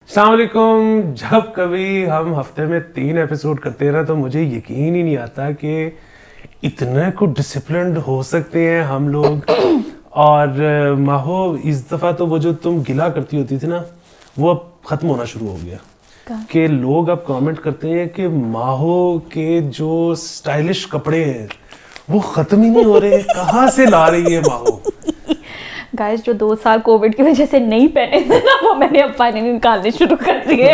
السلام علیکم. جب کبھی ہم ہفتے میں 3 ایپیسوڈ کرتے ہیں نا تو مجھے یقین ہی نہیں آتا کہ اتنے کو ڈسپلنڈ ہو سکتے ہیں ہم لوگ. اور ماہو اس دفعہ تو وہ جو تم گلا کرتی ہوتی تھی نا وہ اب ختم ہونا شروع ہو گیا کہ لوگ اب کامنٹ کرتے ہیں کہ ماہو کے جو سٹائلش کپڑے ہیں وہ ختم ہی نہیں ہو رہے, کہاں سے لا رہی ہے ماہو؟ گائز جو 2 سال کووڈ کی وجہ سے نہیں پہنے تھے نا وہ میں نے اب فائنلی نکالنے شروع کر دیے.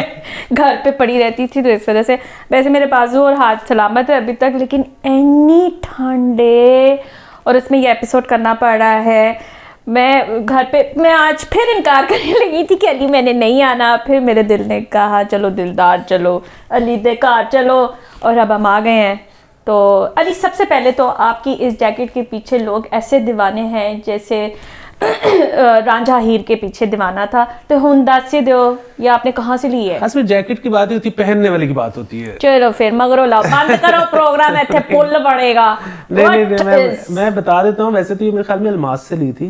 گھر پہ پڑی رہتی تھی تو اس وجہ سے. ویسے میرے بازو اور ہاتھ سلامت ہے ابھی تک, لیکن اینی ٹھنڈے اور اس میں یہ ایپیسوڈ کرنا پڑ رہا ہے. میں گھر پہ میں آج پھر انکار کرنے لگی تھی کہ علی میں نے نہیں آنا, پھر میرے دل نے کہا چلو دلدار چلو علی دے کار چلو, اور اب ہم آ گئے ہیں. تو علی سب سے پہلے تو آپ کی اس جیکٹ کے پیچھے لوگ ایسے دیوانے ہیں جیسے رانجھا ہیر کے پیچھے دیوانہ تھا. تو ہن دس سے دیو یا آپ نے کہاں سے لی ہے؟ اس میں جیکٹ کی بات ہوتی ہے, پہننے والے کی بات ہوتی ہے. چلو پھر مگرو لاؤ, بند کرو پروگرام, ایتھے پل بڑھے گا. نہیں میں بتا دیتا ہوں, ویسے تو یہ میرے خیال میں الماس سے لی تھی,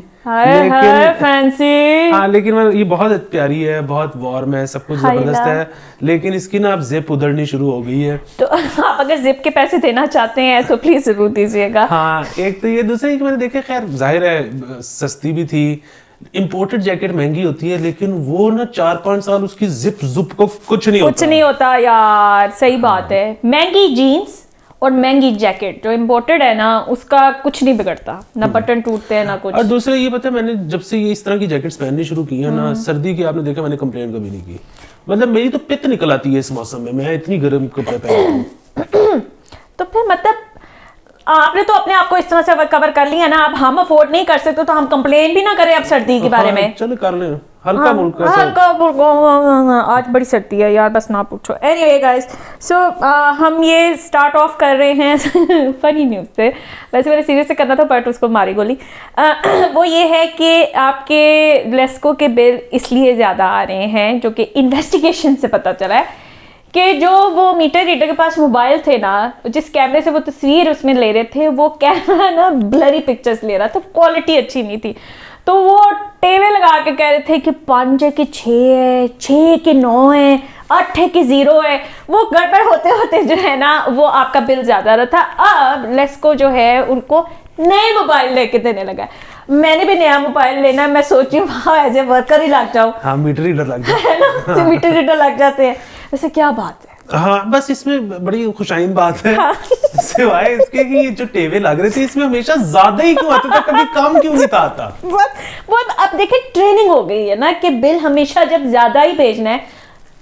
فینسی. ہاں لیکن یہ بہت پیاری ہے, بہت وارم ہے, سب کچھ زبردست ہے, لیکن اس کی نا اب زپ ادھرنی شروع ہو گئی ہے. تو آپ اگر زپ کے پیسے دینا چاہتے ہیں تو پلیز ضرور دیجیے گا. ہاں ایک تو یہ, دوسرے میں نے دیکھا خیر ظاہر ہے سستی بھی تھی. امپورٹڈ جیکٹ مہنگی ہوتی ہے لیکن وہ نا 4-5 سال اس کی زپ کو کچھ نہیں ہوتا یار. صحیح بات ہے, مہنگی جینس اور مہنگی جیکٹ جو امپورٹڈ ہے نا اس کا کچھ نہیں بگڑتا, نہ بٹن ٹوٹتے ہیں نہ کچھ. اور دوسرے یہ پتہ ہے, میں نے جب سے یہ اس طرح کی جیکٹس پہننی شروع کی ہیں نا, سردی کی آپ نے دیکھا میں نے کمپلین کبھی نہیں کی. مطلب میری تو پت نکل آتی ہے اس موسم میں اتنی گرم کپڑے پہنتا ہوں. تو پھر مطلب آپ نے تو اپنے آپ کو اس طرح سے کور کر لیا نا, اب ہم افورڈ نہیں کر سکتے تو ہم کمپلین بھی نہ کریں اب سردی کے بارے میں. چلو کر لیں ہلکا ملکا. آج بڑی سردی ہے یار, بس نہ پوچھو. اینی گائز, سو ہم یہ اسٹارٹ آف کر رہے ہیں فنی نیوز سے. ویسے میں نے سیریس سے کرنا تھا بٹ اس کو ماری گولی. وہ یہ ہے کہ آپ کے لیسکو کے بل اس لیے زیادہ آ رہے ہیں, جو کہ انویسٹیگیشن سے پتہ چلا ہے کہ جو وہ میٹر ریڈر کے پاس موبائل تھے نا, جس کیمرے سے وہ تصویر اس میں لے رہے تھے, وہ کیمرہ نا بلری پکچرز لے رہا تھا, کوالٹی اچھی نہیں تھی. تو وہ ٹیوے لگا کے کہہ رہے تھے کہ 5 ہے کہ 6 ہے, 6 کہ 9 ہے, 8 ہے کہ 0 ہے. وہ گڑبڑ ہوتے ہوتے جو ہے نا وہ آپ کا بل زیادہ رہا تھا. اب لیسکو جو ہے ان کو نئے موبائل لے کے دینے لگا ہے. میں نے بھی نیا موبائل لینا ہے, میں سوچی ہوں وہاں ایز اے ورکر ہی لگ جاؤں. ہاں میٹر ریڈر لگ جاتے ہیں, میٹر ریڈر لگ جاتے ہیں. ویسے کیا بات ہے, ہاں بس اس میں بڑی خوشائن بات ہے سوائے اس کے کہ یہ جو ٹیوے لگ رہے تھے اس میں ہمیشہ زیادہ ہی کیوں آتا تھا, کبھی کم کیوں نہیں آتا. بہت اب دیکھیں ٹریننگ ہو گئی ہے نا کہ بل ہمیشہ جب زیادہ ہی بھیجنا ہے,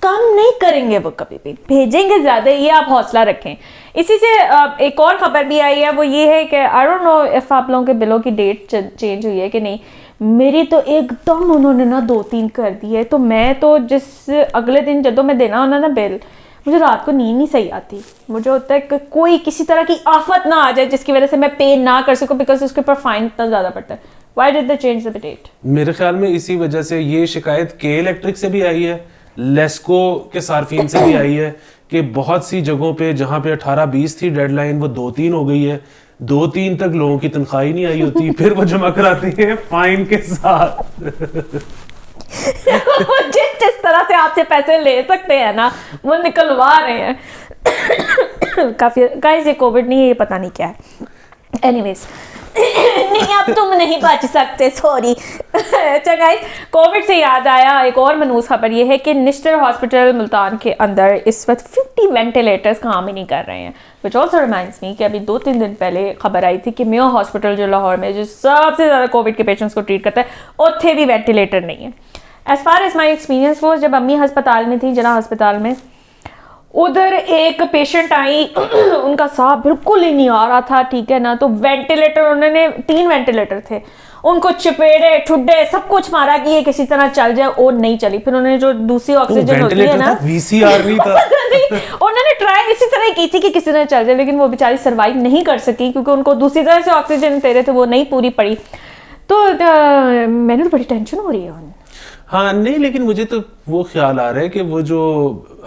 کم نہیں کریں گے وہ, کبھی بھی بھیجیں گے زیادہ, یہ آپ حوصلہ رکھیں. اسی سے ایک اور خبر بھی آئی ہے, وہ یہ ہے کہ آئی ڈونٹ نو اف آپ لوگوں کے بلوں کی ڈیٹ چینج ہوئی ہے کہ نہیں. میری تو ایک دم انہوں نے نا 2-3 کر دی ہے. تو میں تو جس اگلے دن جدوں میں دینا ہونا نا بل, مجھے رات کو نیند نہیں صحیح آتی. مجھے ہوتا ہے کہ کوئی کسی طرح کی آفت نہ آ جائے جس کی وجہ سے میں پے نہ کر سکوں, بیکاز اس کے اوپر فائن اتنا زیادہ پڑتا ہے. Why did they change the date? میرے خیال میں اسی وجہ سے یہ شکایت کے الیکٹرک سے بھی آئی ہے, لیسکو کے صارفین سے بھی آئی ہے کہ بہت سی جگہوں پہ جہاں پہ 18-20 تھی ڈیڈ لائن وہ 2-3 ہو گئی ہے. 2-3 تک لوگوں کی تنخواہ نہیں آئی ہوتی, پھر وہ جمع کراتے ہیں فائن کے ساتھ. جس طرح سے آپ سے پیسے لے سکتے ہیں نا وہ نکلوا رہے ہیں. کافی گائز یہ کووڈ نہیں ہے, یہ پتہ نہیں کیا ہے. اینی ویز نہیں اب تم نہیں بچ سکتے, سوری. اچھا گائز, کووڈ سے یاد آیا ایک اور منوس خبر یہ ہے کہ نشتر ہاسپٹل ملتان کے اندر اس وقت 50 وینٹیلیٹرز کام ہی نہیں کر رہے ہیں. which also reminds me کہ ابھی 2-3 دن پہلے خبر آئی تھی کہ میو ہاسپٹل جو لاہور میں جو سب سے زیادہ کووڈ کے پیشنٹس کو ٹریٹ کرتا ہے اتنے بھی وینٹیلیٹر نہیں ہے. As far as my experience وہ جب امی ہسپتال میں تھی, جناح ہسپتال میں, ادھر ایک پیشنٹ آئی, ان کا سانس بالکل ہی نہیں آ رہا تھا, ٹھیک ہے نا. تو وینٹیلیٹر انہوں نے 3 وینٹیلیٹر تھے, ان کو چپیڑے ٹھڈے سب کچھ مارا کہ یہ کسی طرح چل جائے, اور نہیں چلی. پھر انہوں نے جو دوسری آکسیجن ہوتی ہے نا VCR نہیں تھا, انہوں نے ٹرائی اسی طرح کی تھی کہ کسی طرح چل جائے, لیکن وہ بیچاری سروائیو نہیں کر سکی کیونکہ ان کو دوسری طرح سے آکسیجن دے رہے تھے, وہ نہیں پوری پڑی. تو میں نے تو بڑی ٹینشن ہو رہی ہے. ہاں نہیں لیکن مجھے تو وہ خیال آ رہا ہے کہ وہ جو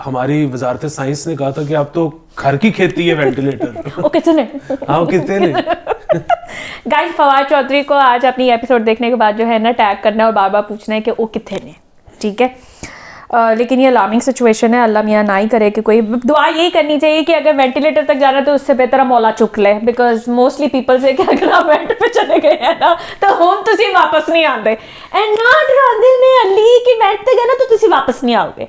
ہماری وزارت سائنس نے کہا تھا کہ اب تو گھر کی کھیتی ہے وینٹیلیٹر, وہ کتنے ہاں کتنے. گائز فواد چودھری کو آج اپنی ایپیسوڈ دیکھنے کے بعد جو ہے نا ٹیگ کرنا اور بار بار پوچھنا ہے کہ وہ کتنے نے, ٹھیک ہے. لیکن یہ الارمنگ سچویشن ہے, اللہ میاں نہ ہی کرے کہ کوئی. دعا یہی کرنی چاہیے کہ اگر وینٹیلیٹر تک جانا تو اس سے بہتر مولا چک لے, بیکاز موسٹلی پیپل سے کہ اگر آپ وینٹ پہ چلے گئے ہیں نا تو ہم تسی واپس نہیں آتے, اینڈ ناٹ راندے میں علی کہ وینٹ پہ گئے نا تو تسی واپس نہیں آؤ گے.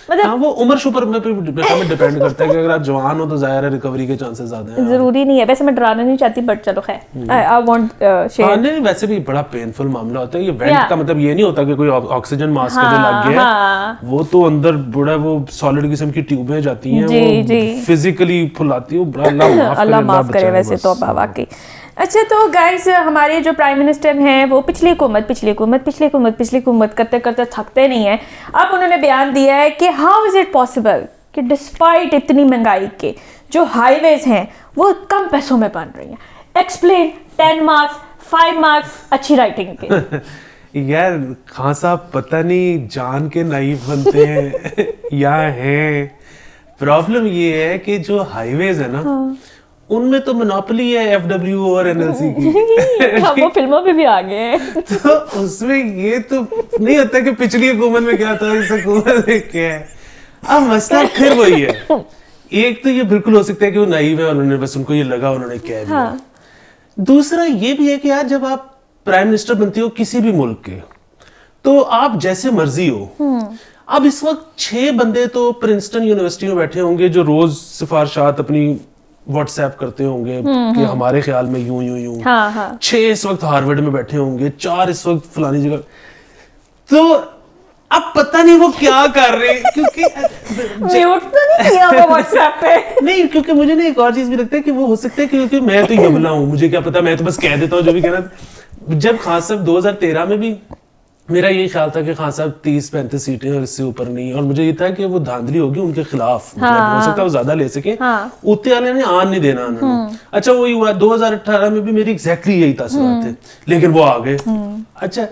ہاں وہ عمر شمر میں ڈیپینڈ کرتا ہے کہ اگر آپ جوان ہو تو ظاہر ہے ریکوری کے چانسز زیادہ ہیں. ضروری نہیں ہے, ویسے میں ڈرانا نہیں چاہتی بٹ چلو خیر آئی وانٹ شیئر. نہیں ویسے بھی بڑا پینفل معاملہ ہوتا ہے یہ. وینٹ کا مطلب یہ نہیں ہوتا کہ کوئی آکسیجن ماسک جو لگ گیا ہے, وہ تو اندر بڑا وہ سالڈ قسم کی ٹیوبیں جاتی ہیں, وہ فزیکلی پھلاتی ہیں. اللہ معاف کرے ویسے تو واقعی. اچھا تو گائز ہمارے جو پرائم منسٹر ہیں وہ پچھلی حکومت کرتے کرتے تھکتے نہیں ہیں. اب انہوں نے بیان دیا ہے کہ ہاؤ از اٹ پاسبل کہ ڈسپائٹ اتنی مہنگائی کے جو ہائی ویز ہیں وہ کم پیسوں میں بن رہی ہیں. ایکسپلین 10 مارکس 5 مارکس اچھی رائٹنگ کے. یار خان صاحب پتہ نہیں جان کے نائف بنتے ہیں یا ہیں. پرابلم یہ ہے کہ جو ہائی ویز ہے نا ان میں تو منوپلی ہے ایف ڈبلیو اور این ایل سی کی. وہ فلموں میں بھی آگے ہیں تو اس میں یہ تو نہیں ہوتا کہ پچھلی حکومت میں کیا تھا اس حکومت میں کیا ہے. اب مسئلہ پھر وہی ہے. ایک تو یہ بالکل ہو سکتا ہے کہ وہ نائیو ہے, انہوں نے بس ان کو یہ لگا انہوں نے کہہ دیا. دوسرا یہ بھی ہے کہ یار جب آپ پرائم منسٹر بنتے ہو کسی بھی ملک کے تو آپ جیسے مرضی ہو. اب اس وقت 6 بندے تو پرنسٹن یونیورسٹی میں بیٹھے ہوں گے جو روز سفارشات اپنی واٹس ایپ کرتے ہوں گے کہ ہمارے خیال میں یوں یوں یوں. 6 اس وقت ہارورڈ میں بیٹھے ہوں گے, 4 اس وقت فلانی جگہ. تو اب پتہ نہیں وہ کیا کر رہے ہیں کیونکہ نہیں, کیونکہ مجھے نا ایک اور چیز بھی لگتا ہے کہ وہ ہو سکتا ہے کیونکہ میں تو یملا ہوں, مجھے کیا پتا, میں تو بس کہہ دیتا ہوں جو بھی کہنا. جب خان صاحب 2013 میں بھی میرا یہ خیال تھا کہ خان صاحب 30-35 سیٹیں اور اس سے اوپر نہیں, اور مجھے یہ تھا کہ وہ دھاندلی ہوگی ان کے خلاف, ہو سکتا ہے وہ زیادہ لے سکیں, اتنے والے نے آن نہیں دینا انہوں نے. اچھا وہی ہوا 2018 میں بھی میری ایگزیکٹلی یہی تاثرات تھے, لیکن وہ آگے. اچھا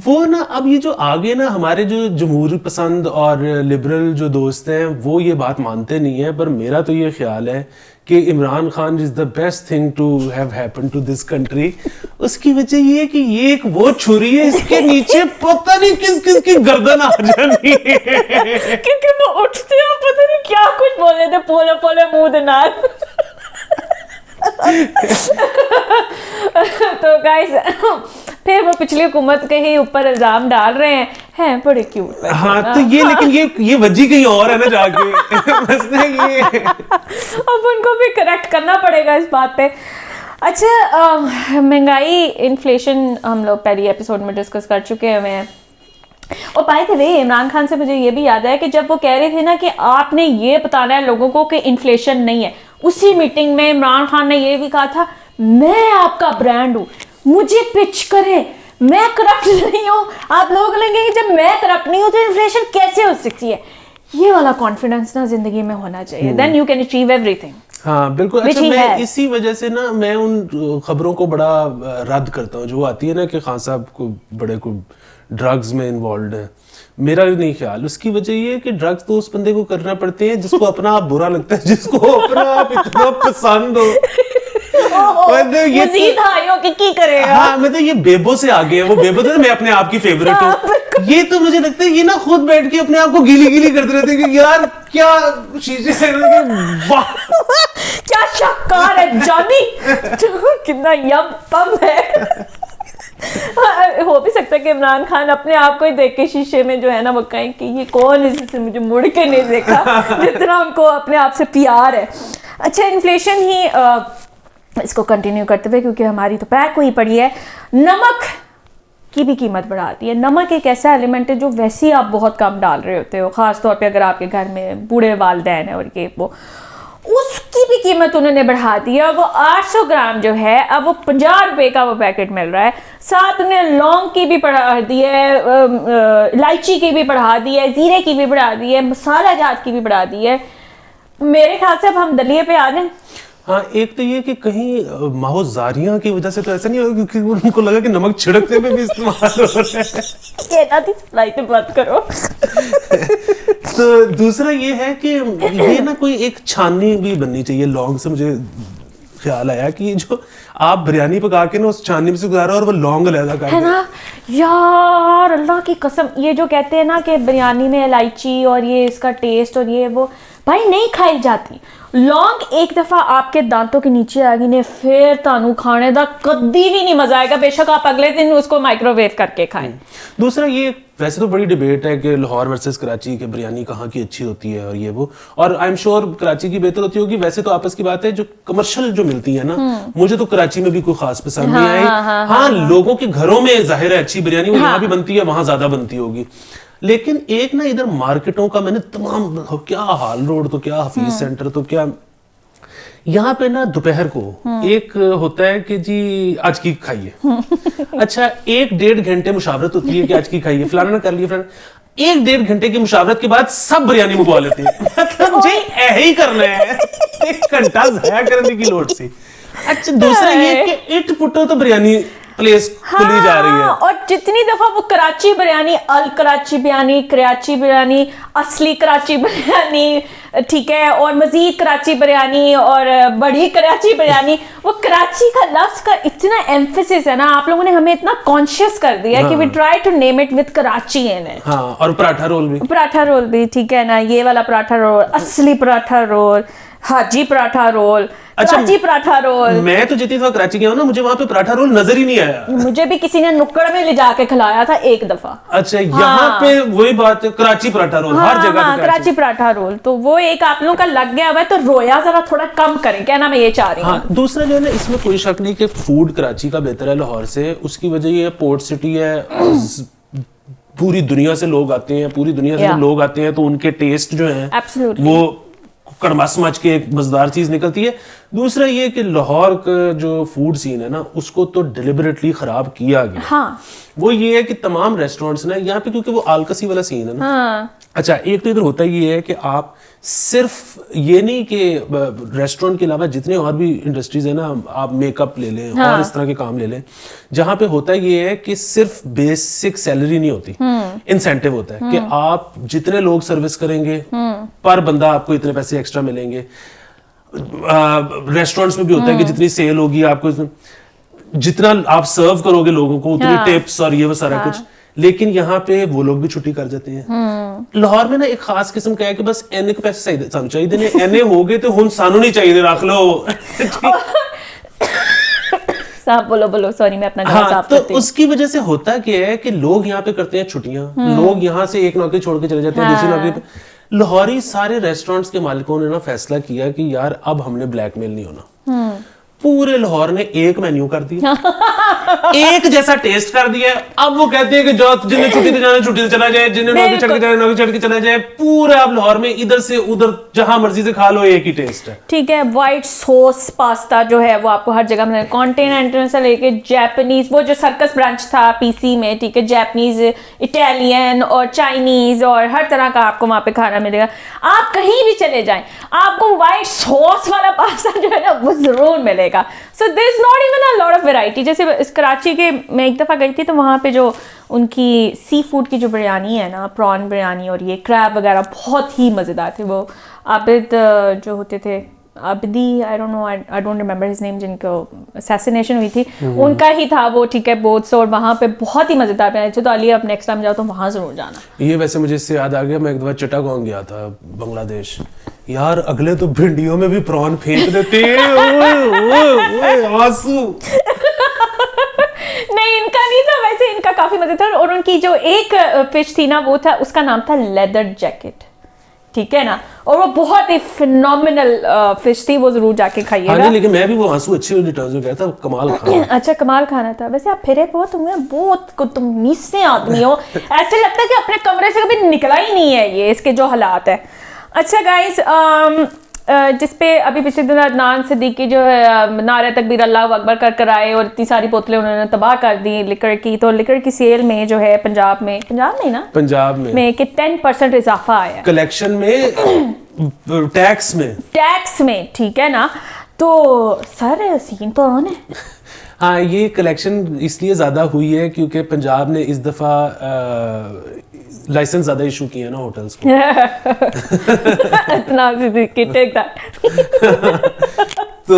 وہ نا اب یہ جو آگے نا ہمارے جو جمہوری پسند اور لبرل جو دوست ہیں وہ یہ بات مانتے نہیں ہیں, پر میرا تو یہ خیال ہے کہ Imran Khan is the best thing to have happen to this country. اس کی وجہ یہ ہے کہ یہ ایک وہ چھری ہے, اس کے نیچے پتہ نہیں کس کس کی گردن آ جانی ہے کیونکہ وہ اٹھتے ہیں پتہ نہیں کیا کچھ بولے تھے پولے پولے منہ دے نال. تو گائز پھر وہ پچھلی حکومت کے ہی اوپر الزام ڈال رہے ہیں بڑے کیوٹ. ہاں تو یہ لیکن یہ وجہ کہیں اور ہے نا جا کے, مسئلہ یہ اب ان کو بھی کریکٹ کرنا پڑے گا اس بات پہ. اچھا مہنگائی انفلیشن ہم لوگ پہلی ایپیسوڈ میں ڈسکس کر چکے ہیں. اور بائی دا وے عمران خان سے مجھے یہ بھی یاد ہے کہ جب وہ کہہ رہے تھے نا کہ آپ نے یہ بتانا ہے لوگوں کو کہ انفلیشن نہیں ہے, اسی میٹنگ میں عمران خان نے یہ بھی کہا تھا میں آپ کا برانڈ ہوں, مجھے پچ کرے, میں کرپٹ نہیں ہوں. آپ لوگ لیں گے کہ جب میں کرپٹ نہیں ہوں تو انفلیشن کیسے ہو سکتی ہے. یہ والا کانفیڈنس نا زندگی میں ہونا چاہیے, دین یو کین اچیو ایوری تھنگ. ہاں بالکل. اچھا میں اسی وجہ سے نا میں ان خبروں کو بڑا رد کرتا ہوں جو آتی ہے نا کہ خان صاحب کو بڑے کو ڈرگز میں انوالوڈ ہیں. میرا نہیں خیال, اس کی وجہ یہ ہے کہ ڈرگز تو اس بندے کو کرنا پڑتے ہیں جس کو اپنا آپ برا لگتا ہے, جس کو اپنا آپ اتنا پسند ہو. ہاں میں تو یہ بیبو سے آگے ہے, وہ بیبو تھا میں اپنے آپ کی فیوریٹ ہوں. یہ تو مجھے لگتا ہے یہ نا خود بیٹھ کے اپنے آپ کو گیلی گیلی کرتے رہتے کہ یار کیا شیشے کیا شاہکار ہے جانی, کتنا یم پم ہے. ہو بھی سکتا ہے کہ عمران خان اپنے آپ کو ہی دیکھ کے شیشے میں جو ہے نا وہ کہیں کہ یہ کون ہے جس سے مجھے مڑ کے نہیں دیکھا, جتنا ان کو اپنے آپ سے پیار ہے. اچھا انفلیشن ہی اس کو کنٹینیو کرتے ہوئے کیونکہ ہماری تو پیک ہوئی پڑی ہے, نمک کی بھی قیمت بڑھاتی ہے. نمک ایک ایسا ایلیمنٹ ہے جو ویسے ہی آپ بہت کم ڈال رہے ہوتے ہو, خاص طور پہ اگر آپ کے گھر میں بوڑھے والدین ہیں اور یہ وہ, اس کی بھی قیمت انہوں نے بڑھا دی ہے. وہ 800 گرام جو ہے اب وہ 50 روپے کا وہ پیکٹ مل رہا ہے. ساتھ انہیں لونگ کی بھی بڑھا دی ہے, الائچی کی بھی بڑھا دی ہے, زیرے کی بھی بڑھا دی ہے, مسالہ جات کی بھی بڑھا دی ہے. میرے خیال سے اب ہم دلیے پہ آ جائیں. ہاں ایک تو یہ کہ کہیں ماحوزاریاں کی وجہ سے تو ایسا نہیں ہوگا کیونکہ ان کو لگا کہ نمک چھڑکتے میں بھی استعمال ہو رہا ہے. یہ نہ تھی سپلائی پہ بات کرو. تو دوسرا یہ ہے کہ یہ نا کوئی ایک چھاننی بھی بننی چاہیے لونگ سے. مجھے خیال آیا کہ جو آپ بریانی پکا کے نا اس چاندنی میں سے گزارا اور وہ لونگ علیحدہ کر ہے نا یار، اللہ کی قسم، یہ جو کہتے ہیں نا کہ بریانی میں الائچی اور یہ اس کا ٹیسٹ اور یہ وہ، بھائی نہیں کھائی جاتی. لونگ ایک دفعہ آپ کے دانتوں کے نیچے آ گئی نے پھر تانوں کھانے دا کدی بھی نہیں مزہ آئے گا، بے شک آپ اگلے دن اس کو مائکرو ویو کر کے کھائیں. دوسرا یہ ویسے تو بڑی ڈیبیٹ ہے کہ لاہور ورسز کراچی کہ بریانی کہاں کی اچھی ہوتی ہے اور یہ وہ، اور آئی ایم شیور کراچی کی بہتر ہوتی ہوگی. ویسے تو آپس کی بات ہے، جو کمرشل جو ملتی ہے نا، مجھے تو کراچی میں بھی کوئی خاص پسند نہیں آئی. ہاں لوگوں کے گھروں میں ظاہر ہے اچھی بریانی وہ یہاں بھی بنتی ہے، وہاں زیادہ بنتی ہوگی. لیکن ایک نا ادھر مارکیٹوں کا میں نے تمام، کیا ہال روڈ تو کیا حفیظ سینٹر تو کیا، یہاں پہ نا دوپہر کو ایک ہوتا ہے کہ جی آج کی کھائیے. اچھا 1-1.5 گھنٹے مشاورت ہوتی ہے کہ آج کی کھائیے، فلانا نے کر لیے فلانا. 1-1.5 گھنٹے کی مشاورت کے بعد سب بریانی منگوا لیتے ہیں. مطلب جی ایسے ہی کرنا ہے، 1 گھنٹہ ضائع کرنے کی لوٹ سی. اچھا دوسرا یہ کہ اٹ پٹو تو بریانی پلیس کھلی جا رہی ہے. اور جتنی دفعہ وہ کراچی بریانی، کراچی بریانی، کراچی بریانی، اصلی کراچی بریانی، ٹھیک ہے، اور مزید کراچی بریانی اور بڑی کراچی بریانی، وہ کراچی کا لفظ کا اتنا ایمفیسس ہے نا، آپ لوگوں نے ہمیں اتنا کانشیس کر دیا کہ we try to name it with Karachi in it. ہاں اور پراٹھا رول بھی، پراٹھا رول بھی ٹھیک ہے نا، یہ والا پراٹھا رول، اصلی پراٹھا رول، حاجی پراٹھا رول، کراچی پراٹھا رول. میں تو جتنی دفعہ کراچی گیا ہوں نا، مجھے وہاں پہ پراٹھا رول نظر ہی نہیں آیا. مجھے بھی کسی نے نکڑ میں لے جا کے کھلایا تھا ایک دفعہ. اچھا یہاں پہ وہی بات ہے، کراچی پراٹھا رول ہر جگہ پہ کراچی پراٹھا رول، تو وہ ایک آپ لوگوں کا لگ گیا ہوا ہے، تو رویا ذرا تھوڑا کم کریں، کہنا میں یہ چاہ رہی ہوں. دوسرا جو ہے نا، اس میں کوئی شک نہیں کہ فوڈ کراچی کا بہتر ہے لاہور سے. اس کی وجہ یہ ہے پورٹ سٹی ہے، پوری دنیا سے لوگ آتے ہیں، پوری دنیا سے جب لوگ آتے ہیں تو ان کے ٹیسٹ جو ہیں وہ کڑماس مچ کے ایک مزیدار چیز نکلتی ہے. دوسرا یہ کہ لاہور کا جو فوڈ سین ہے نا، اس کو تو ڈیلیبریٹلی خراب کیا گیا. وہ یہ ہے کہ تمام ریسٹورینٹس نا یہاں پہ، کیونکہ وہ آلکسی والا سین ہے نا. اچھا ایک تو ادھر ہوتا یہ ہے کہ آپ صرف یہ نہیں کہ ریسٹورینٹ کے علاوہ جتنے اور بھی انڈسٹریز ہیں نا، آپ میک اپ لے لیں اور اس طرح کے کام لے لیں، جہاں پہ ہوتا یہ ہے کہ صرف بیسک سیلری نہیں ہوتی، انسینٹیو ہوتا ہے کہ آپ جتنے لوگ سروس کریں گے پر بندہ آپ کو اتنے پیسے ایکسٹرا ملیں گے. ریسٹورینٹس میں بھی ہوتا ہے کہ جتنی سیل ہوگی آپ کو، جتنا آپ سرو کرو گے لوگوں کو اتنی ٹپس اور یہ وہ سارا کچھ. لیکن یہاں پہ وہ لوگ بھی چھٹی کر جاتے ہیں. لاہور میں نا ایک خاص قسم کا ہے کہ بس اینے کے پیسے سانو چاہیے دینے، اینے ہو گئے تو ہن سانو نہیں چاہیے، رکھ لو. بولو سوری میں اپنا گلا صاف کرتی ہوں. تو اس کی وجہ سے ہوتا کیا ہے کہ لوگ یہاں پہ کرتے ہیں چھٹیاں، لوگ یہاں سے ایک نوکری چھوڑ کے چلے جاتے ہیں دوسری نوکری پہ. لاہوری سارے ریسٹورینٹس کے مالکوں نے نا فیصلہ کیا کہ یار اب ہم نے بلیک میل نہیں ہونا. پورے لاہور نے ایک مینیو کر دیا، ایک جیسا ٹیسٹ کر دیا. اب وہ کہتے ہیں کہ جو جنہیں چھٹی سے جانا چھٹی سے چلا جائے، جنہیں نوکری چڑھ کے جانا نوکری چڑھ کے چلا جائے. پورا اب لاہور میں ادھر سے ادھر جہاں مرضی سے کھا لو ایک ہی ٹیسٹ ہے. ٹھیک ہے، وائٹ سوس پاستا جو ہے وہ آپ کو ہر جگہ ملے، کانٹیننٹل سے لے کے جیپنیز، وہ جو سرکس برانچ تھا پی سی میں، ٹھیک ہے، جیپنیز، اٹیلین اور چائنیز اور ہر طرح کا آپ کو وہاں پہ کھانا ملے گا. آپ کہیں بھی چلے جائیں آپ کو وائٹ سوس والا پاستا جو ہے نا وہ ضرور ملے گا. So there is not even a lot of variety. جیسے اس کراچی کے میں ایک دفعہ گئی تھی تو وہاں پہ جو ان کی سی فوڈ کی جو بریانی ہے نا، پران بریانی اور یہ کریب وغیرہ بہت ہی مزیدار تھے. وہ عابد جو ہوتے تھے، Abidi, I don't remember his name، جن کو assassination ہوئی تھی، ان کا ہی تھا وہ، ٹھیک ہے، بوتس، اور وہاں پہ بہت ہی مزیدار بریانی تھی. تو علی اب نیکسٹ ٹائم جاؤ تو وہاں ضرور جانا. یہ ویسے مجھے اس سے یاد آ گیا، میں ایک دفعہ چٹاگانگ گیا تھا بنگلہ دیش. یار اگلے تو بھنڈیوں میں بھی پران پھینک دیتے ہیں، آنسو. نہیں ان کا نہیں تھا، ویسے ان کا کافی مزے تھا. اور ان کی جو ایک فش تھی نا، وہ تھا، اس کا نام تھا لیدر جیکٹ، ٹھیک ہے نا، اور وہ بہت ہی فینومینل فش تھی، وہ ضرور جا کے کھائیے گا. لیکن میں بھی وہ آنسو اچھے ریٹرنز میں گیا تھا، کمال کھانا. اچھا کمال کھانا تھا. ویسے آپ پھرے بہت ہوئے ہیں، بہت تم نیسے آدمی ہو، ایسے لگتا ہے کہ اپنے کمرے سے کبھی نکلا ہی نہیں ہے یہ، اس کے جو حالات ہے. اچھا گائز، جس پہ ابھی پچھلے دن عدنان صدیقی جو ہے نعرہ تکبیر اللہ اکبر کر آئے اور اتنی ساری بوتلیں انہوں نے تباہ کر دی لیکر کی. تو لیکر کی سیل میں جو ہے پنجاب میں کہ 10% اضافہ آیا ہے کلیکشن میں، ٹیکس میں، ٹھیک ہے نا. تو سر سین تو آن ہے. ہاں یہ کلیکشن اس لیے زیادہ ہوئی ہے کیونکہ پنجاب نے اس دفعہ لائسنس زیادہ ایشو کیے ہیں نا ہوٹلز کو. تو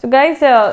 so guys,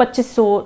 2500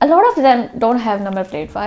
a lot of them don't have number plate. Why?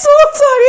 So sorry.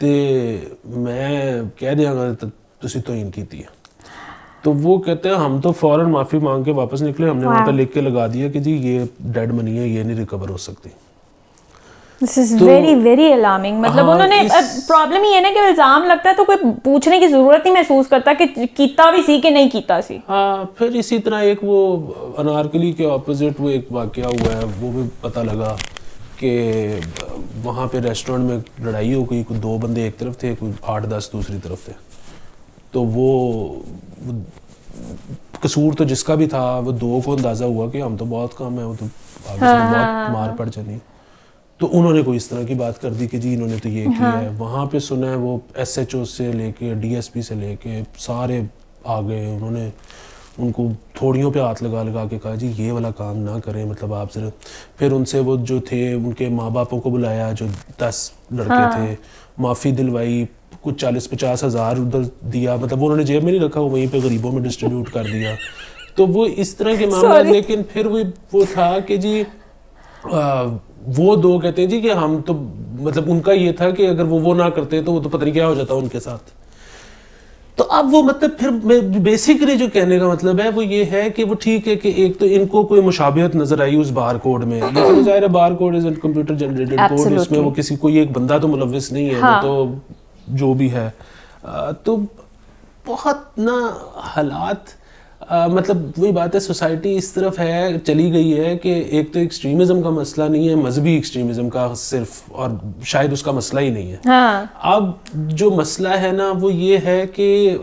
تے میں کہہ دیا گا تسی توہین کیتی ہے. تو وہ کہتے ہیں ہم تو فوراً معافی مانگ کے واپس نکلے, ہم نے وہاں پہ لکھ کے لگا دیا کہ جی یہ ڈیڈ منی ہے, یہ نہیں ریکور ہو سکتی. This is very very alarming. مطلب انہوں نے پرابلم یہ ہے نا کہ الزام لگتا ہے تو کوئی پوچھنے کی ضرورت نہیں محسوس کرتا کہ کیتا بھی سی کہ نہیں کیتا سی. ہاں پھر اسی طرح ایک وہ انارکلی کے اپوزٹ وہ ایک واقعہ ہوا ہے, وہ بھی پتہ لگا کہ وہاں پہ ریسٹورنٹ میں لڑائی ہو گئی, 2 بندے ایک طرف تھے, 8-10 دوسری طرف تھے. تو وہ قصور تو جس کا بھی تھا, وہ 2 کو اندازہ ہوا کہ ہم تو بہت کم ہیں, وہ تو آگے سے بہت مار پڑ چلی. تو انہوں نے کوئی اس طرح کی بات کر دی کہ جی انہوں نے تو یہ کیا ہے. وہاں پہ سنا ہے وہ SHO سے لے کے DSP سے لے کے سارے آ گئے, انہوں نے ان کو تھوڑیوں پہ ہاتھ لگا کے کہا جی یہ والا کام نہ کریں, مطلب آپ ذرا. پھر ان سے وہ جو تھے ان کے ماں باپوں کو بلایا, جو 10 لڑکے تھے, معافی دلوائی, کچھ 40-50 ہزار ادھر دیا, مطلب وہ انہوں نے جیب میں نہیں رکھا, وہ وہیں پہ غریبوں میں ڈسٹریبیوٹ کر دیا. تو وہ اس طرح کے معاملات. لیکن پھر وہ تھا کہ جی وہ 2 کہتے ہیں جی کہ ہم تو مطلب ان کا یہ تھا کہ اگر وہ نہ کرتے تو وہ تو پتہ نہیں کیا ہو جاتا ان کے ساتھ. تو اب وہ مطلب پھر بیسیکلی جو کہنے کا مطلب ہے وہ یہ ہے کہ وہ ٹھیک ہے کہ ایک تو ان کو کوئی مشابہت نظر آئی اس بار کوڈ میں, لیکن ظاہر ہے bar code is computer generated code, اس میں وہ کسی کوئی ایک بندہ تو ملوث نہیں ہے, وہ تو جو بھی ہے. تو بہت نا حالات مطلب وہی بات ہے, سوسائٹی اس طرف ہے چلی گئی ہے کہ ایک تو ایکسٹریمزم کا مسئلہ نہیں ہے, مذہبی ایکسٹریمزم کا صرف, اور شاید اس کا مسئلہ ہی نہیں ہے. اب جو مسئلہ ہے نا وہ یہ ہے کہ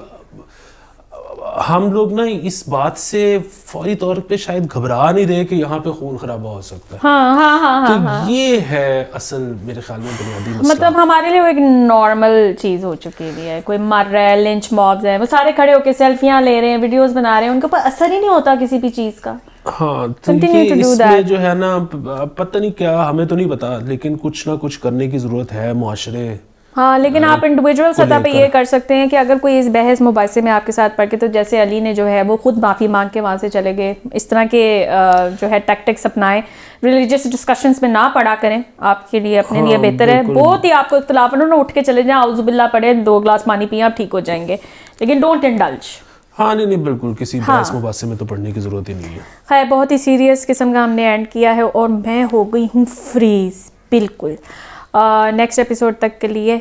ہم لوگ نا اس بات سے فوری طور پہ شاید گھبرا نہیں رہے کہ یہاں پہ خون خرابہ ہو سکتا ہے. تو یہ ہے اصل میرے خیال میں بنیادی مسئلہ. مطلب ہمارے لیے وہ ایک نارمل چیز ہو چکی ہے, کوئی مر رہا ہے, لنچ مابز ہیں, وہ سارے کھڑے ہو کے سیلفیاں لے رہے ہیں, ویڈیوز بنا رہے ہیں, ان کے اوپر اثر ہی نہیں ہوتا کسی بھی چیز کا. ہاں تو یہ اس میں جو ہے نا پتہ نہیں کیا, ہمیں تو نہیں پتا, لیکن کچھ نہ کچھ کرنے کی ضرورت ہے معاشرے. ہاں لیکن آپ انڈیویجول سطح پہ یہ کر سکتے ہیں کہ اگر کوئی اس بحث مباحثے میں آپ کے ساتھ پڑھ کے, تو جیسے علی نے جو ہے وہ خود معافی مانگ کے وہاں سے چلے گئے, اس طرح کے جو ہے ٹیکٹکس اپنائیں, ریلیجیس ڈسکشنز میں نہ پڑا کریں, آپ کے لیے اپنے لیے بہتر ہے. بہت ہی آپ کو اختلاف ہے, اٹھ کے چلے جائیں, اعوذ باللہ پڑھیں, 2 گلاس پانی پئیں, آپ ٹھیک ہو جائیں گے, لیکن ڈونٹ انڈلج. ہاں نہیں بالکل کسی بحث مباحثے میں تو پڑھنے کی ضرورت ہی نہیں ہے. خیر بہت ہی سیریس قسم کا ہم نے اینڈ کیا ہے, اور میں ہو گئی ہوں فریز بالکل. نیکسٹ ایپیسوڈ تک کے لیے